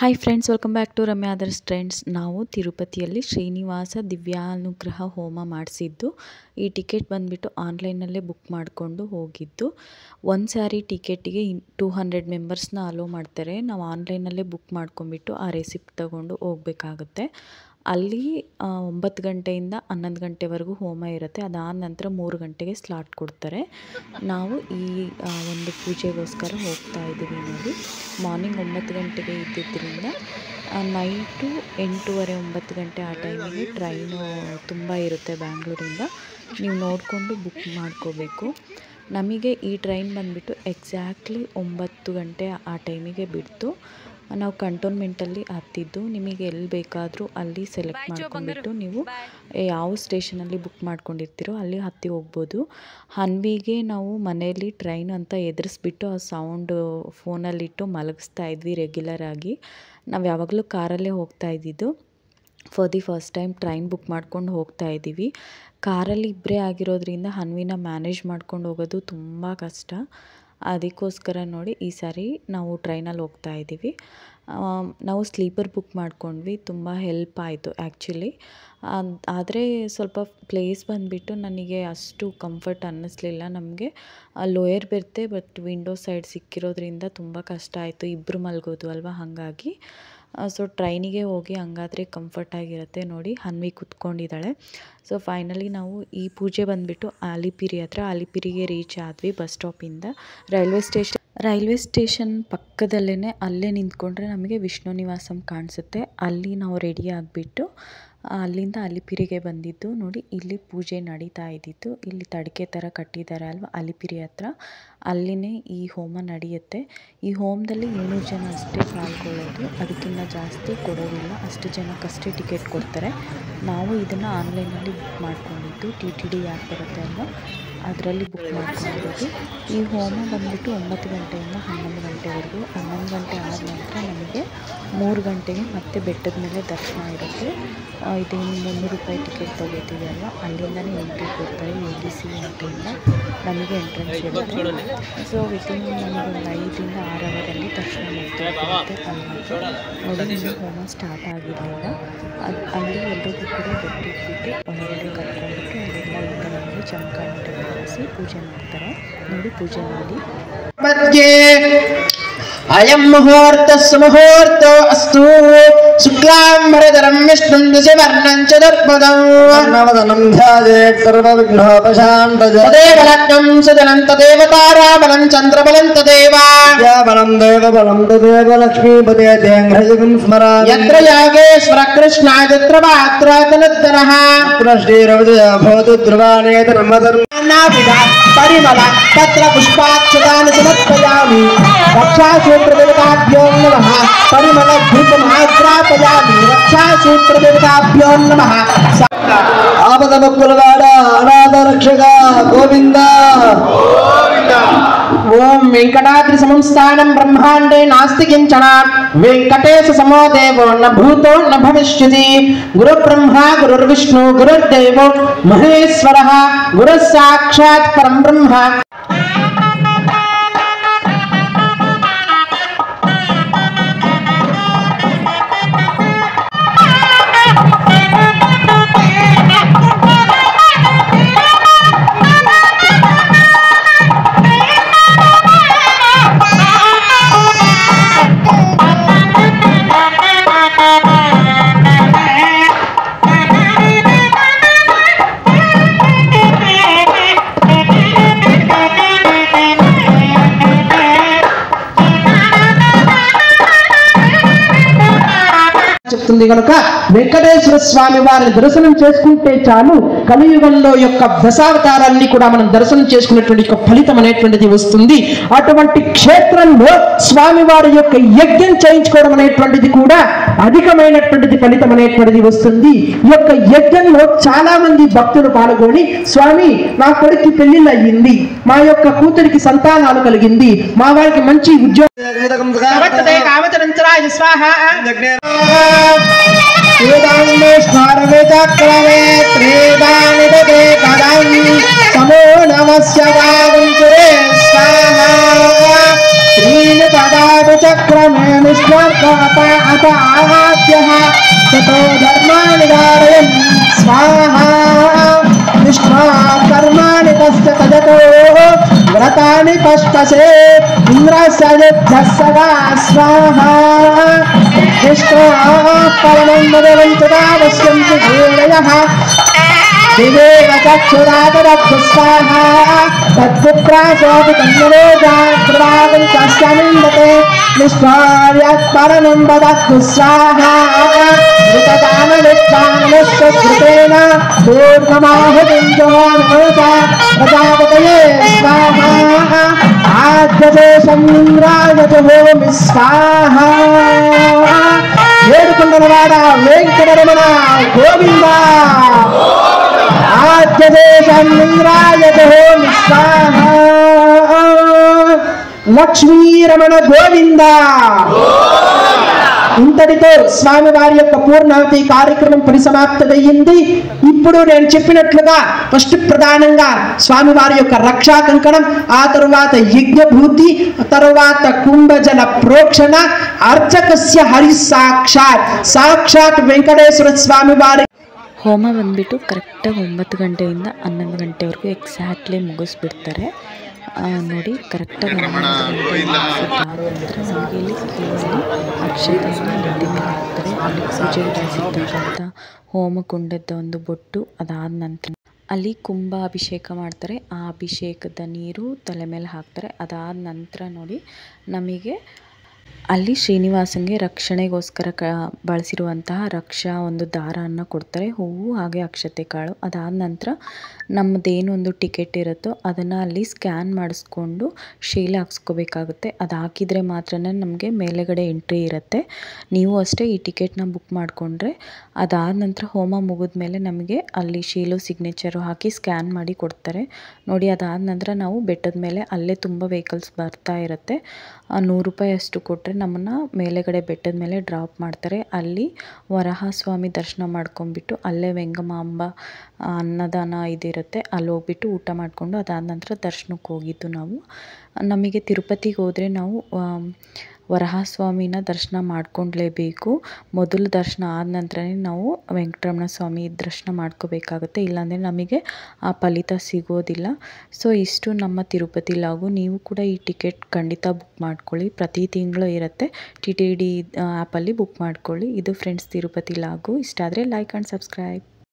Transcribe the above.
Hi friends, welcome back to Ramya others trends. ನಾವು ತಿರುಪತಿಯಲ್ಲಿ ಶ್ರೀನಿವಾಸ ದಿವ್ಯಾನುಗ್ರಹ ಹೋಮ ಮಾಡಿಸಿದ್ದು. ಈ ಟಿಕೆಟ್ ಬಂದುಬಿಟ್ಟು ಆನ್ಲೈನಲ್ಲೇ ಬುಕ್ ಮಾಡಿಕೊಂಡು ಹೋಗಿದ್ದು. ಒಂದು ಸಾರಿ ಟಿಕೆಟಿಗೆ 200 ಮೆಂಬರ್ಸ್ನ ಅಲೋ ಮಾಡ್ತಾರೆ. ನಾವು ಆನ್ಲೈನಲ್ಲೇ ಬುಕ್ ಮಾಡ್ಕೊಂಬಿಟ್ಟು ಆ ರೆಸಿಪ್ಟ್ ತಗೊಂಡು ಹೋಗಬೇಕಾಗುತ್ತೆ. ಅಲ್ಲಿ 9 ಗಂಟೆಯಿಂದ 11 ಗಂಟೆವರೆಗೂ ಹೋಮ ಇರುತ್ತೆ. ಅದಾದ ನಂತರ 3 ಗಂಟೆಗೆ ಸ್ಲಾಟ್ ಕೊಡ್ತಾರೆ. ನಾವು ಈ ಒಂದು ಪೂಜೆಗೋಸ್ಕರ ಹೋಗ್ತಾ ಇದ್ದೀವಿ ನೋಡಿ. ಮಾರ್ನಿಂಗ್ 9 ಗಂಟೆಗೆ ಇದ್ದಿದ್ದರಿಂದ ನೈಟು 8:30 9 ಗಂಟೆ ಆ ಟೈಮಿಗೆ ಟ್ರೈನು ತುಂಬ ಇರುತ್ತೆ ಬ್ಯಾಂಗ್ಳೂರಿಂದ. ನೀವು ನೋಡಿಕೊಂಡು ಬುಕ್ ಮಾಡ್ಕೋಬೇಕು. ನಮಗೆ ಈ ಟ್ರೈನ್ ಬಂದುಬಿಟ್ಟು ಎಕ್ಸಾಕ್ಟ್ಲಿ 9 ಗಂಟೆ ಆ ಟೈಮಿಗೆ ಬಿಡ್ತು. ನಾವು ಕಂಟೋನ್ಮೆಂಟಲ್ಲಿ ಹತ್ತಿದ್ದು. ನಿಮಗೆ ಎಲ್ಲಿ ಬೇಕಾದರೂ ಅಲ್ಲಿ ಸೆಲೆಕ್ಟ್ ಮಾಡ್ಕೊಂಡ್ಬಿಟ್ಟು ನೀವು ಯಾವ ಸ್ಟೇಷನಲ್ಲಿ ಬುಕ್ ಮಾಡ್ಕೊಂಡಿರ್ತೀರೋ ಅಲ್ಲಿ ಹತ್ತಿ ಹೋಗ್ಬೋದು. ಹನ್ವಿಗೆ ನಾವು ಮನೆಯಲ್ಲಿ ಟ್ರೈನ್ ಅಂತ ಎದುರಿಸ್ಬಿಟ್ಟು ಆ ಸೌಂಡು ಫೋನಲ್ಲಿಟ್ಟು ಮಲಗಿಸ್ತಾ ಇದ್ವಿ ರೆಗ್ಯುಲರ್ ಆಗಿ. ನಾವು ಯಾವಾಗಲೂ ಕಾರಲ್ಲೇ ಹೋಗ್ತಾ ಇದ್ದಿದ್ದು. For the first time train book ಮಾಡ್ಕೊಂಡು ಹೋಗ್ತಾ ಇದ್ದೀವಿ. ಕಾರಲ್ಲಿ ಇಬ್ಬರೇ ಆಗಿರೋದ್ರಿಂದ ಹನ್ವಿನ ಮ್ಯಾನೇಜ್ ಮಾಡ್ಕೊಂಡು ಹೋಗೋದು ತುಂಬ ಕಷ್ಟ. ಅದಕ್ಕೋಸ್ಕರ ನೋಡಿ ಈ ಸಾರಿ ನಾವು ಟ್ರೈನಲ್ಲಿ ಹೋಗ್ತಾ ಇದ್ದೀವಿ. ನಾವು ಸ್ಲೀಪರ್ ಬುಕ್ ಮಾಡ್ಕೊಂಡ್ವಿ. ತುಂಬ ಹೆಲ್ಪ್ ಆಯಿತು ಆ್ಯಕ್ಚುಲಿ. ಆದರೆ ಸ್ವಲ್ಪ ಪ್ಲೇಸ್ ಬಂದುಬಿಟ್ಟು ನನಗೆ ಅಷ್ಟು ಕಂಫರ್ಟ್ ಅನ್ನಿಸ್ಲಿಲ್ಲ. ನಮಗೆ ಲೋಯರ್ ಬೆರ್ತೆ ಬಟ್ ವಿಂಡೋ ಸೈಡ್ ಸಿಕ್ಕಿರೋದ್ರಿಂದ ತುಂಬ ಕಷ್ಟ ಆಯಿತು. ಇಬ್ಬರು ಮಲಗೋದು ಅಲ್ವಾ, ಹಾಗಾಗಿ ಸೊ ಟ್ರೈನಿಗೆ ಹೋಗಿ ಹಂಗಾದರೆ ಕಂಫರ್ಟಾಗಿರುತ್ತೆ. ನೋಡಿ ಹನ್ವಿ ಕೂತ್ಕೊಂಡಿದ್ದಾಳೆ. ಸೊ ಫೈನಲಿ ನಾವು ಈ ಪೂಜೆ ಬಂದುಬಿಟ್ಟು ಅಲಿಪಿರಿ ಹತ್ರ ಅಲಿಪಿರಿಗೆ ರೀಚ್ ಆದ್ವಿ ಬಸ್ ಸ್ಟಾಪಿಂದ. ರೈಲ್ವೆ ಸ್ಟೇಷನ್ ಪಕ್ಕದಲ್ಲೇ ಅಲ್ಲೇ ನಿಂತ್ಕೊಂಡ್ರೆ ನಮಗೆ ವಿಷ್ಣು ನಿವಾಸಂ ಕಾಣಿಸುತ್ತೆ. ಅಲ್ಲಿ ನಾವು ರೆಡಿ ಆಗಿಬಿಟ್ಟು ಅಲ್ಲಿಂದ ಅಲಿಪಿರಿಗೆ ಬಂದಿದ್ದು. ನೋಡಿ ಇಲ್ಲಿ ಪೂಜೆ ನಡೀತಾ ಇದ್ದಿತ್ತು. ಇಲ್ಲಿ ತಡಿಕೆ ಥರ ಕಟ್ಟಿದ್ದಾರೆ ಅಲ್ವಾ ಅಲಿಪಿರಿ ಹತ್ರ, ಅಲ್ಲಿನೇ ಈ ಹೋಮ ನಡೆಯುತ್ತೆ. ಈ ಹೋಮದಲ್ಲಿ 200 ಜನ ಅಷ್ಟೇ ಪಾಲ್ಗೊಳ್ಳೋದು, ಅದಕ್ಕಿಂತ ಜಾಸ್ತಿ ಕೊಡೋದಿಲ್ಲ. ಅಷ್ಟು ಜನಕ್ಕಷ್ಟೇ ಟಿಕೆಟ್ ಕೊಡ್ತಾರೆ. ನಾವು ಇದನ್ನು ಆನ್ಲೈನಲ್ಲಿ ಬುಕ್ ಮಾಡ್ಕೊಂಡಿದ್ದು. TTD ಆ್ಯಪ್ ಬರುತ್ತೆ ಅಲ್ವಾ, ಅದರಲ್ಲಿ ಬುಕ್ ಮಾಡ್ಕೊಂಡಿರೋದು. ಈ ಹೋಮ ಬಂದುಬಿಟ್ಟು 9 ಗಂಟೆಯಿಂದ 11 ಗಂಟೆವರೆಗೂ. 11 ಗಂಟೆ ಆದ ನಂತರ ನಮಗೆ 3 ಗಂಟೆಗೆ ಮತ್ತೆ ಬೆಟ್ಟದ ಮೇಲೆ ದರ್ಶನ ಇರುತ್ತೆ. ಇದೇನು 300 ರೂಪಾಯಿ ಟಿಕೆಟ್ ತೊಗೋತೀವಿ ಅಲ್ವಾ, ಅಲ್ಲಿಂದನೇ ಎಂಟ್ರಿ ಕೊಡ್ತಾರೆ. ADC ಎಂಟ್ರಿಯಿಂದ ನಮಗೆ ಎಂಟ್ರೆನ್ಸ್ ಇರುತ್ತೆ. ಸೊ ವಿತಿನ್ ನಮಗೊಂದು 5 ರಿಂದ 6 ಅವರಲ್ಲಿ ದರ್ಶನ ಮಾಡ್ತಾ ನೋಡಿ. ಇನ್ನೂ ಹೋಮ ಸ್ಟಾರ್ಟ್ ಆಗಿರಲಿಲ್ಲ. ಅಲ್ಲಿ ಎಲ್ರಿಗೂ ಕೂಡ ಬೆಟ್ಟಿಟ್ಬಿಟ್ಟು ಹೊರಗಡೆ ಕರ್ಕೊಂಡ್ಬಿಟ್ಟು ಅಲ್ಲೆಲ್ಲ ಈಗ ನಮಗೆ ಚಮಕಾಣಿಟ್ಟು ಬಳಸಿ ಪೂಜೆ ಮಾಡ್ತಾರೆ. ನೋಡಿ ಪೂಜೆ ಮಾಡಿ. ಅಯಂ ಮುಹೂರ್ತಃ ಸುಮುಹೂರ್ತೋ ಅಸ್ತು ಶುಕ್ಲಾಂಬರಧರಂ ವಿಷ್ಣುಂ ದಶವರ್ಣಂ ಚತುರ್ಭುಜಂ ನವದನಂ ಧ್ಯಾಯೇತ್ ಸರ್ವವಿಘ್ನೋಪಶಾಂತಯೇ ತದೇವ ಲಗ್ನಂ ಸದನಂ ತದೇವ ತಾರಾಬಲಂ ಚಂದ್ರಬಲಂ ತದೇವ ವಿದ್ಯಾಬಲಂ ದೇವಬಲಂ ತದೇವ ಲಕ್ಷ್ಮೀಪದೇ ತೇಂಘ್ರಜಗಂ ಸ್ಮರಾಮಿ ಯತ್ರ ಯಾಗೇಶ್ವರ ಕೃಷ್ಣಾಯ ತತ್ರ ವಾತ್ರಾತನದ್ದನಃ ತತ್ರ ಶ್ರೀರವಿಜಯ ಭವತು ಧ್ರುವಾನೇತ ನಮಧರ್ಮನಾವಿಧ ಪರಿಮಳ ತತ್ರ ಪುಷ್ಪಾಕ್ಷತಾನಿ ಸಮರ್ಪಯಾಮಿ रक्षासूत्रदेवताभ्यो नमः परिमल धूपमाग्रापयामि रक्षासूत्रदेवताभ्यो नमः आपदमुक्कुलवाड अनाथ रक्षक गोविंद ओम वेंकटाद्रि समं स्थानं ब्रह्मांडे नास्ति किंचन वेंकटेश समो देवो न भूतो न भविष्यति गुरु ब्रह्मा गुरुर्विष्णु गुरुर्देवो महेश्वरः गुरुः साक्षात् परं ब्रह्म. చెప్తుంది కనుక వెంకటేశ్వర స్వామి వారిని దర్శనం చేసుకుంటే చాలు కలియుగంలో యొక్క దశావతారాన్ని కూడా మనం దర్శనం చేసుకునేటువంటి ఫలితం అనేటువంటిది వస్తుంది. అటువంటి క్షేత్రంలో స్వామి వారి యొక్క యజ్ఞం చేయించుకోవడం అనేటువంటిది కూడా అధికమైనటువంటిది ఫలితం అనేటువంటిది వస్తుంది. ఈ యొక్క యజ్ఞంలో చాలా మంది భక్తులు పాల్గొని స్వామి నా కొడుక్కి పెళ్లిళ్ళు అయ్యింది, మా యొక్క కూతురికి సంతానాలు కలిగింది, మా వారికి మంచి ఉద్యోగం समो नमस्य स्वाहा चक्रमे निष्ठर्गता अथ आहात्यः ततो धर्माणि धारयन् स्वाहा निष्ठा कर्माणि तस्य तजतो व्रतानि पष्टसे इन्द्रस्य युद्धः सदा स्वाहा निष्ठा परमं मदलं तदावश्यन्ति हेरयः दिवेव चक्षुरातदक्षुस्वाहा तत्पुत्रासोऽपि कन्यरोगाग्रवागं तस्यामिन्दते निष्पार्यात् परमं वदतु स्वाहा ऋतदानविद्वानमश्वकृतेन पूर्णमाहुतिं जहामि प्रजापतये स्वाहा आद्यदेशं इन्द्राय जुहोमि स्वाहा ఏడుకొండలవాడ వెంకటరమణ గోవింద ఆద్యదేశం ఇంద్రాయ జహోమి స్వాహ లక్ష్మీరమణ గోవింద. ఇంతటితో స్వామివారి యొక్క పూర్ణాహుతి కార్యక్రమం పరిసమాప్తమయ్యింది. ఇప్పుడు నేను చెప్పినట్లుగా ఫస్ట్ ప్రధానంగా స్వామివారి యొక్క రక్షా కంకణం, ఆ తరువాత యజ్ఞభూతి, తరువాత కుంభజల ప్రోక్షణ, అర్చకస్య హరి సాక్షాత్ వెంకటేశ్వర ಸ್ವಾಮಿ ವಾರಿ. ಹೋಮ ಬಂದುಬಿಟ್ಟು ಕರೆಕ್ಟಾಗಿ 9 ಗಂಟೆಯಿಂದ 11 ಗಂಟೆವರೆಗೂ ಎಕ್ಸಾಕ್ಟ್ಲಿ ಮುಗಿಸ್ಬಿಡ್ತಾರೆ. ನೋಡಿ ಕರೆಕ್ಟಾಗಿ 11 ಗಂಟೆ ಮುಗಿಸಿದ್ದಾದ ನಂತರ ನಮಗೆ ಇಲ್ಲಿ ಕ್ಯೂವಲ್ಲಿ ಅಕ್ಷತೆಯನ್ನು ನೆತ್ತಿ ಮೇಲೆ ಹಾಕ್ತಾರೆ. ಅಲ್ಲಿ ಪೂಜೆಗೆ ಬಳಸಿರ್ತಕ್ಕಂಥ ಹೋಮಕುಂಡದ ಒಂದು ಬೊಟ್ಟು, ಅದಾದ ನಂತರ ಅಲ್ಲಿ ಕುಂಭ ಅಭಿಷೇಕ ಮಾಡ್ತಾರೆ. ಆ ಅಭಿಷೇಕದ ನೀರು ತಲೆ ಮೇಲೆ ಹಾಕ್ತಾರೆ. ಅದಾದ ನಂತರ ನೋಡಿ ನಮಗೆ ಅಲ್ಲಿ ಶ್ರೀನಿವಾಸಂಗೆ ರಕ್ಷಣೆಗೋಸ್ಕರ ಬಳಸಿರುವಂತಹ ರಕ್ಷಾ ಒಂದು ದಾರವನ್ನು ಕೊಡ್ತಾರೆ, ಹೂವು ಹಾಗೆ ಅಕ್ಷತೆ ಕಾಳು. ಅದಾದ ನಂತರ ನಮ್ಮದೇನೊಂದು ಟಿಕೆಟ್ ಇರುತ್ತೋ ಅದನ್ನು ಅಲ್ಲಿ ಸ್ಕ್ಯಾನ್ ಮಾಡಿಸ್ಕೊಂಡು ಶೀಲೆ ಹಾಕ್ಸ್ಕೋಬೇಕಾಗುತ್ತೆ. ಅದು ಹಾಕಿದರೆ ಮಾತ್ರ ನಮಗೆ ಮೇಲೆಗಡೆ ಎಂಟ್ರಿ ಇರುತ್ತೆ. ನೀವು ಅಷ್ಟೇ ಈ ಟಿಕೆಟ್ನ ಬುಕ್ ಮಾಡಿಕೊಂಡ್ರೆ ಅದಾದ ನಂತರ ಹೋಮ ಮುಗಿದ ಮೇಲೆ ನಮಗೆ ಅಲ್ಲಿ ಶೀಲು ಸಿಗ್ನೇಚರು ಹಾಕಿ ಸ್ಕ್ಯಾನ್ ಮಾಡಿ ಕೊಡ್ತಾರೆ. ನೋಡಿ ಅದಾದ ನಂತರ ನಾವು ಬೆಟ್ಟದ ಮೇಲೆ ಅಲ್ಲೇ ತುಂಬ ವೆಹಿಕಲ್ಸ್ ಬರ್ತಾ ಇರುತ್ತೆ. 100 ರೂಪಾಯಿ ಅಷ್ಟು ಕೊಟ್ಟರೆ ನಮ್ಮನ್ನು ಮೇಲೆಗಡೆ ಬೆಟ್ಟದ ಮೇಲೆ ಡ್ರಾಪ್ ಮಾಡ್ತಾರೆ. ಅಲ್ಲಿ ವರಹಸ್ವಾಮಿ ದರ್ಶನ ಮಾಡ್ಕೊಂಡ್ಬಿಟ್ಟು ಅಲ್ಲೇ ವೆಂಗಮಾಂಬ ಅನ್ನದಾನ ಇದಿರುತ್ತೆ, ಅಲ್ಲಿ ಹೋಗ್ಬಿಟ್ಟು ಊಟ ಮಾಡಿಕೊಂಡು ಅದಾದ ನಂತರ ದರ್ಶನಕ್ಕೆ ಹೋಗಿದ್ದು ನಾವು. ನಮಗೆ ತಿರುಪತಿಗೆ ಹೋದರೆ ನಾವು ವರಹಸ್ವಾಮಿನ ದರ್ಶನ ಮಾಡ್ಕೊಂಡ್ಲೇಬೇಕು. ಮೊದಲು ದರ್ಶನ ಆದ ನಂತರನೇ ನಾವು ವೆಂಕಟರಮಣ ಸ್ವಾಮಿ ದರ್ಶನ ಮಾಡ್ಕೋಬೇಕಾಗುತ್ತೆ, ಇಲ್ಲಾಂದರೆ ನಮಗೆ ಆ ಫಲಿತ ಸಿಗೋದಿಲ್ಲ. ಸೊ ಇಷ್ಟು ನಮ್ಮ ತಿರುಪತಿ ಲಾಗು. ನೀವು ಕೂಡ ಈ ಟಿಕೆಟ್ ಖಂಡಿತ ಬುಕ್ ಮಾಡ್ಕೊಳ್ಳಿ, ಪ್ರತಿ ತಿಂಗಳು ಇರುತ್ತೆ. TTD ಆ್ಯಪಲ್ಲಿ ಬುಕ್ ಮಾಡ್ಕೊಳ್ಳಿ. ಇದು ಫ್ರೆಂಡ್ಸ್ ತಿರುಪತಿ ಲಾಗು. ಇಷ್ಟ ಆದರೆ ಲೈಕ್ ಆ್ಯಂಡ್ ಸಬ್ಸ್ಕ್ರೈಬ್.